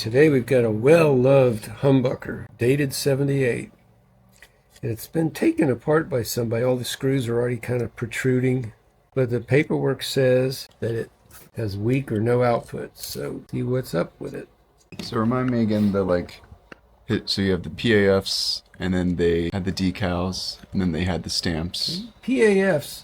Today we've got a well-loved humbucker, dated 78. And it's been taken apart by somebody. All the screws are already kind of protruding. But the paperwork says that it has weak or no output. So see what's up with it. So remind me again so you have the PAFs, and then they had the decals, and then they had the stamps. PAFs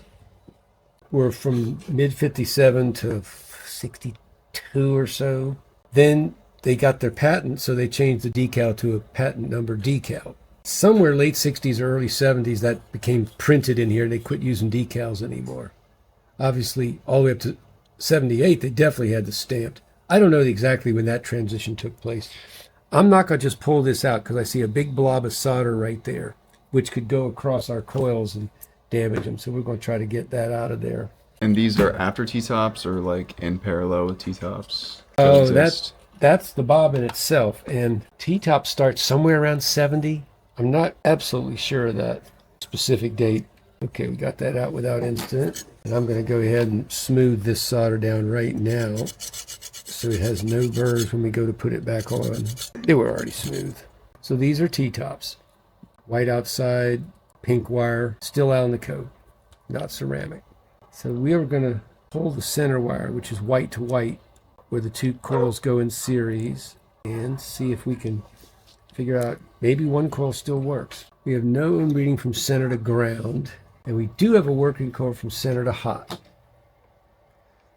were from mid-57 to 62 or so. Then they got their patent, so they changed the decal to a patent number decal. Somewhere late 60s or early 70s, that became printed in here, and they quit using decals anymore. Obviously, all the way up to 78, they definitely had the stamped. I don't know exactly when that transition took place. I'm not going to just pull this out because I see a big blob of solder right there, which could go across our coils and damage them. So we're going to try to get that out of there. And these are after T-tops or like in parallel with T-tops? Oh, that's the bobbin itself. And T-top starts somewhere around 70. I'm not absolutely sure of that specific date. Okay, we got that out without incident. And I'm going to go ahead and smooth this solder down right now so it has no burrs when we go to put it back on. They were already smooth. So these are T-tops. White outside, pink wire, still out in the coat, not ceramic. So we are going to pull the center wire, which is white to white, where the two coils go in series, and see if we can figure out maybe one coil still works. We have no reading from center to ground, and we do have a working coil from center to hot.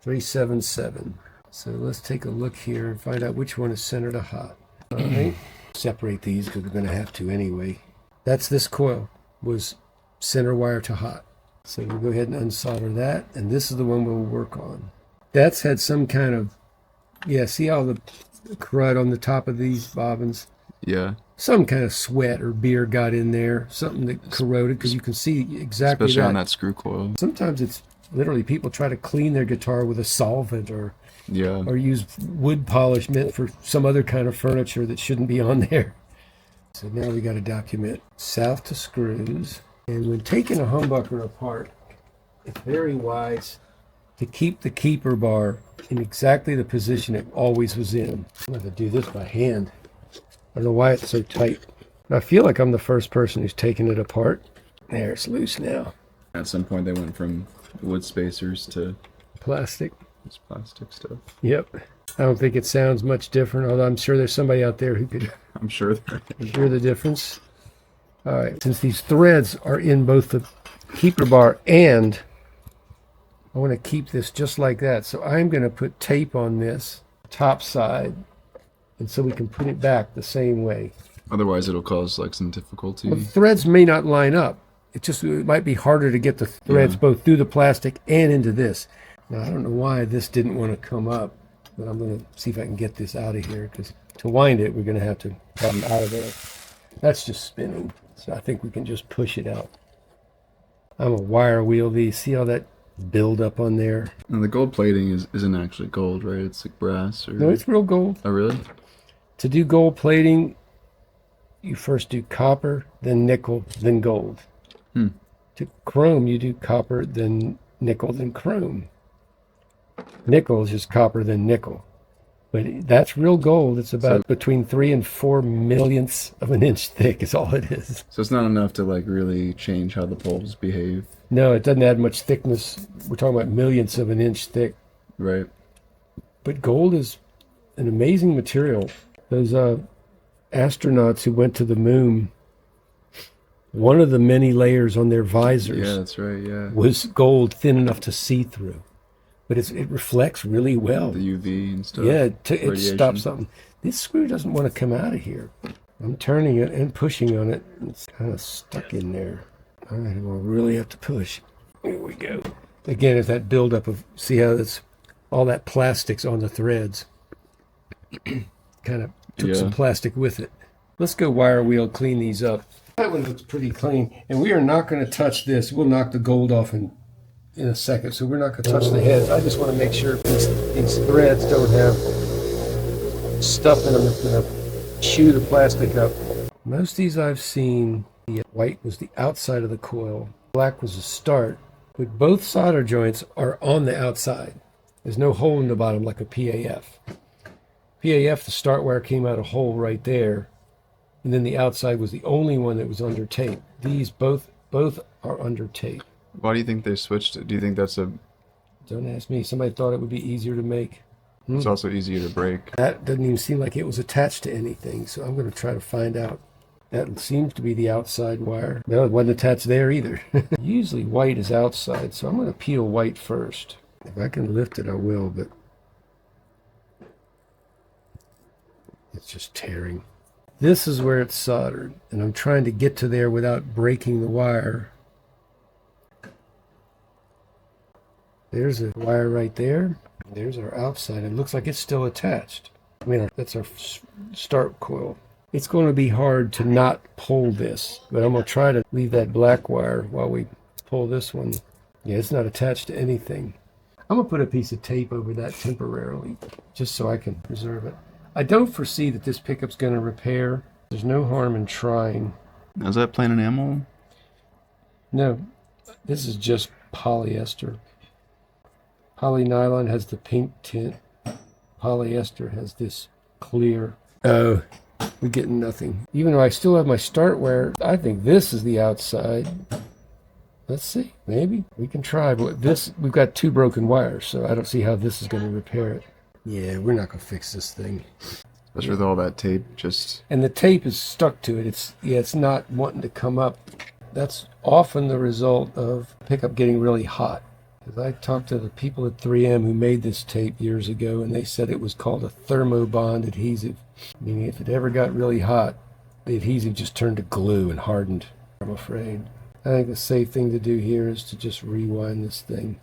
377. So let's take a look here and find out which one is center to hot. All right. Separate these because we're going to have to anyway. That's this coil, was center wire to hot. So we'll go ahead and unsolder that, and this is the one we'll work on. That's had some kind of, see all the crud on the top of these bobbins? Yeah. Some kind of sweat or beer got in there, something that corroded, because you can see exactly especially on that screw coil. Sometimes it's literally people try to clean their guitar with a solvent or use wood polish meant for some other kind of furniture that shouldn't be on there. So now we got to document south to screws. And when taking a humbucker apart, it's very wise to keep the keeper bar in exactly the position it always was in. I'm going to do this by hand. I don't know why it's so tight. I feel like I'm the first person who's taken it apart. There, it's loose now. At some point they went from wood spacers to plastic. This plastic stuff. Yep. I don't think it sounds much different, although I'm sure there's somebody out there who could I'm sure there is. Hear the difference. All right, since these threads are in both the keeper bar and I want to keep this just like that, so I'm going to put tape on this top side, and so we can put it back the same way. Otherwise it'll cause like some difficulty. Well, the threads may not line up. It might be harder to get the threads both through the plastic and into this. Now I don't know why this didn't want to come up, but I'm going to see if I can get this out of here, because to wind it we're going to have to come out of there. That's just spinning, so I think we can just push it out. I'm a wire wheel these. See all that build up on there? And the gold plating isn't actually gold, right? It's like brass. Or... No, it's real gold. Oh, really? To do gold plating, you first do copper, then nickel, then gold. To chrome, you do copper, then nickel, then chrome. Nickel is just copper, then nickel. But that's real gold. It's about between 3 and 4 millionths of an inch thick is all it is. So it's not enough to like really change how the poles behave. No, it doesn't add much thickness. We're talking about millionths of an inch thick. Right. But gold is an amazing material. Those astronauts who went to the moon, one of the many layers on their visors was gold thin enough to see through. But it reflects really well. The UV and stuff. Yeah, it stops something. This screw doesn't want to come out of here. I'm turning it and pushing on it. It's kind of stuck in there. All right, we'll really have to push. Here we go. Again, it's that buildup of, see how that's all that plastic's on the threads. Kind of took some plastic with it. Let's go wire wheel, clean these up. That one looks pretty clean. And we are not going to touch this. We'll knock the gold off in a second, so we're not going to touch the heads. I just want to make sure these threads don't have stuff in them that's going to chew the plastic up. Most of these I've seen, the white was the outside of the coil, black was the start, but both solder joints are on the outside. There's no hole in the bottom like a PAF. PAF, the start wire came out a hole right there, and then the outside was the only one that was under tape. These both are under tape. Why do you think they switched it? Do you think that's a? Don't ask me. Somebody thought it would be easier to make. It's also easier to break. That doesn't even seem like it was attached to anything, so I'm going to try to find out. That seems to be the outside wire. No, it wasn't attached there either. Usually white is outside, so I'm going to peel white first. If I can lift it, I will, but it's just tearing. This is where it's soldered, and I'm trying to get to there without breaking the wire. There's a wire right there. There's our outside. It looks like it's still attached. I mean, that's our start coil. It's going to be hard to not pull this, but I'm going to try to leave that black wire while we pull this one. Yeah, it's not attached to anything. I'm going to put a piece of tape over that temporarily, just so I can preserve it. I don't foresee that this pickup's going to repair. There's no harm in trying. Is that plain enamel? No, this is just polyester. Polynylon has the pink tint. Polyester has this clear. Oh, we're getting nothing. Even though I still have my start wire, I think this is the outside. Let's see, maybe we can try. But this, we've got two broken wires, so I don't see how this is going to repair it. Yeah, we're not going to fix this thing. Especially with all that tape, just. And the tape is stuck to it. It's not wanting to come up. That's often the result of pickup getting really hot. Because I talked to the people at 3M who made this tape years ago, and they said it was called a thermobond adhesive. Meaning if it ever got really hot, the adhesive just turned to glue and hardened, I'm afraid. I think the safe thing to do here is to just rewind this thing.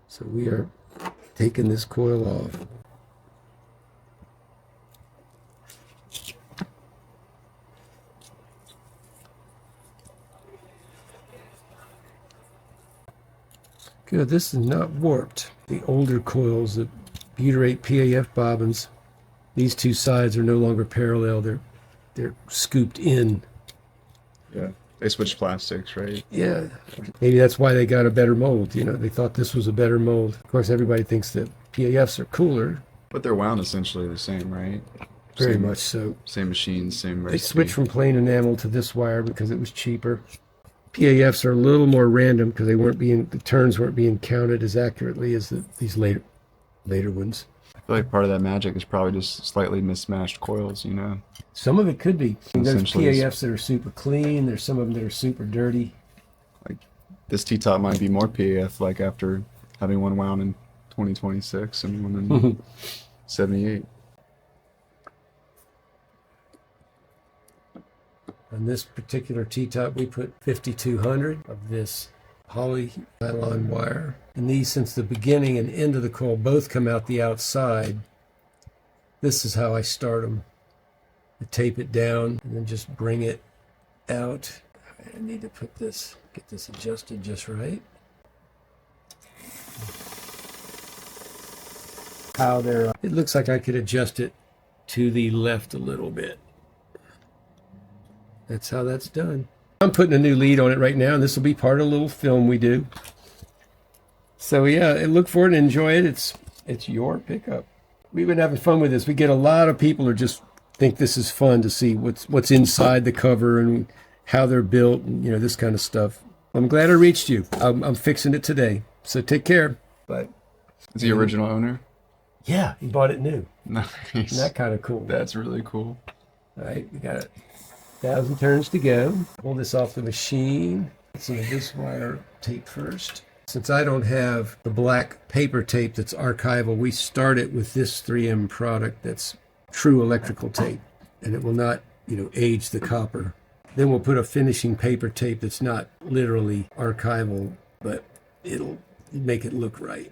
So we are taking this coil off. Good, this is not warped. The older coils, the butyrate PAF bobbins, these two sides are no longer parallel. They're scooped in. Yeah, they switched plastics, right? Yeah, maybe that's why they got a better mold. You know, they thought this was a better mold. Of course, everybody thinks that PAFs are cooler. But they're wound essentially the same, right? Very much so. Same machines, same recipe. They switched from plain enamel to this wire because it was cheaper. PAFs are a little more random because the turns weren't being counted as accurately as these later ones. I feel like part of that magic is probably just slightly mismatched coils, you know? Some of it could be. There's Essentially, PAFs that are super clean. There's some of them that are super dirty. Like this T-top might be more PAF, like after having one wound in 2026 and one in 78. On this particular T-top, we put 5200 of this polynylon wire. And these, since the beginning and end of the coil, both come out the outside. This is how I start them. I tape it down and then just bring it out. I need to get this adjusted just right. It looks like I could adjust it to the left a little bit. That's how that's done. I'm putting a new lead on it right now, and this will be part of a little film we do. So yeah, look for it and enjoy it. It's your pickup. We've been having fun with this. We get a lot of people who just think this is fun to see what's inside the cover and how they're built and this kind of stuff. I'm glad I reached you. I'm fixing it today. So take care. But is the original owner? Yeah, he bought it new. Nice. Isn't that kind of cool? That's really cool. All right, we got 1,000 turns to go. Pull this off the machine. Get some of this wire tape first. Since I don't have the black paper tape that's archival, we start it with this 3M product that's true electrical tape, and it will not, age the copper. Then we'll put a finishing paper tape that's not literally archival, but it'll make it look right.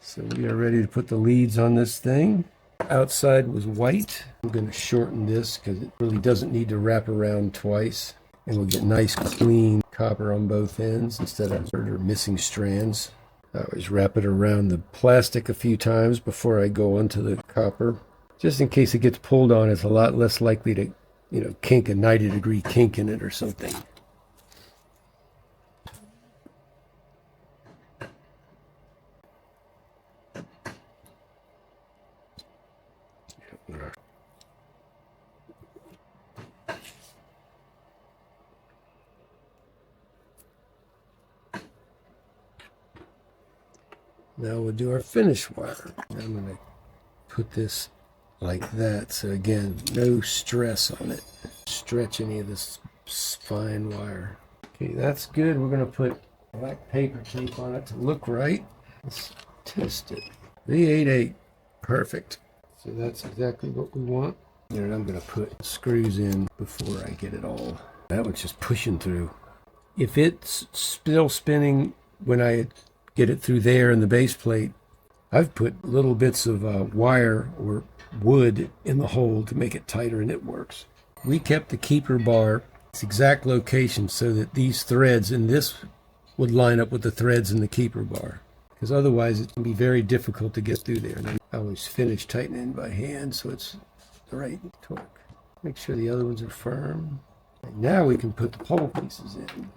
So we are ready to put the leads on this thing. Outside was white. I'm going to shorten this because it really doesn't need to wrap around twice. And we'll get nice clean copper on both ends instead of missing strands. I always wrap it around the plastic a few times before I go onto the copper. Just in case it gets pulled on, it's a lot less likely to, kink a 90-degree kink in it or something. Now we'll do our finish wire. I'm going to put this like that. So again, no stress on it. Stretch any of this fine wire. Okay, that's good. We're going to put black paper tape on it to look right. Let's test it. V88. Perfect. So that's exactly what we want. And I'm going to put screws in before I get it all. That one's just pushing through. If it's still spinning when I get it through there in the base plate, I've put little bits of wire or wood in the hole to make it tighter, and it works. We kept the keeper bar its exact location so that these threads in this would line up with the threads in the keeper bar, because otherwise it can be very difficult to get through there. And I always finish tightening by hand so it's the right torque. Make sure the other ones are firm. And now we can put the pole pieces in.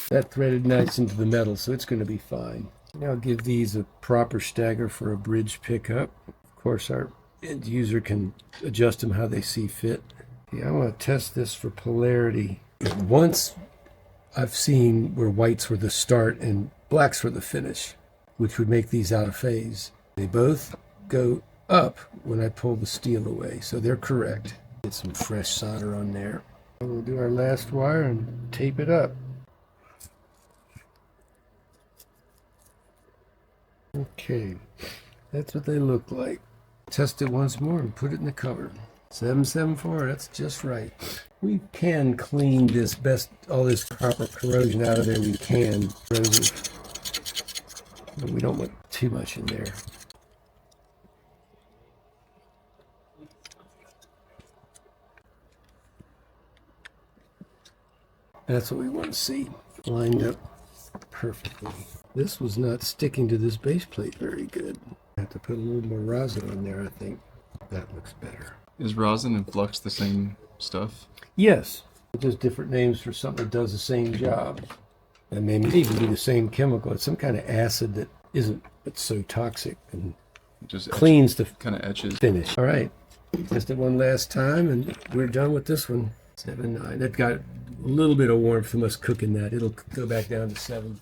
That threaded nice into the metal, so it's going to be fine. Now give these a proper stagger for a bridge pickup. Of course, our end user can adjust them how they see fit. Okay, I want to test this for polarity. Once I've seen where whites were the start and blacks were the finish, which would make these out of phase. They both go up when I pull the steel away, so they're correct. Get some fresh solder on there. We'll do our last wire and tape it up. Okay, that's what they look like. Test it once more and put it in the cover. 774, that's just right. We can clean this all this proper corrosion out of there. We can. Corrosive. But we don't want too much in there. That's what we want to see. Lined up perfectly. This was not sticking to this base plate very good. I have to put a little more rosin on there, I think. That looks better. Is rosin and flux the same stuff? Yes. Just different names for something that does the same job. And they may even be the same chemical. It's some kind of acid that isn't but so toxic and Just cleans the kind of etches. finish. All right. Test it one last time and we're done with this one. 7.9. It got a little bit of warmth from us cooking that. It'll go back down to 7.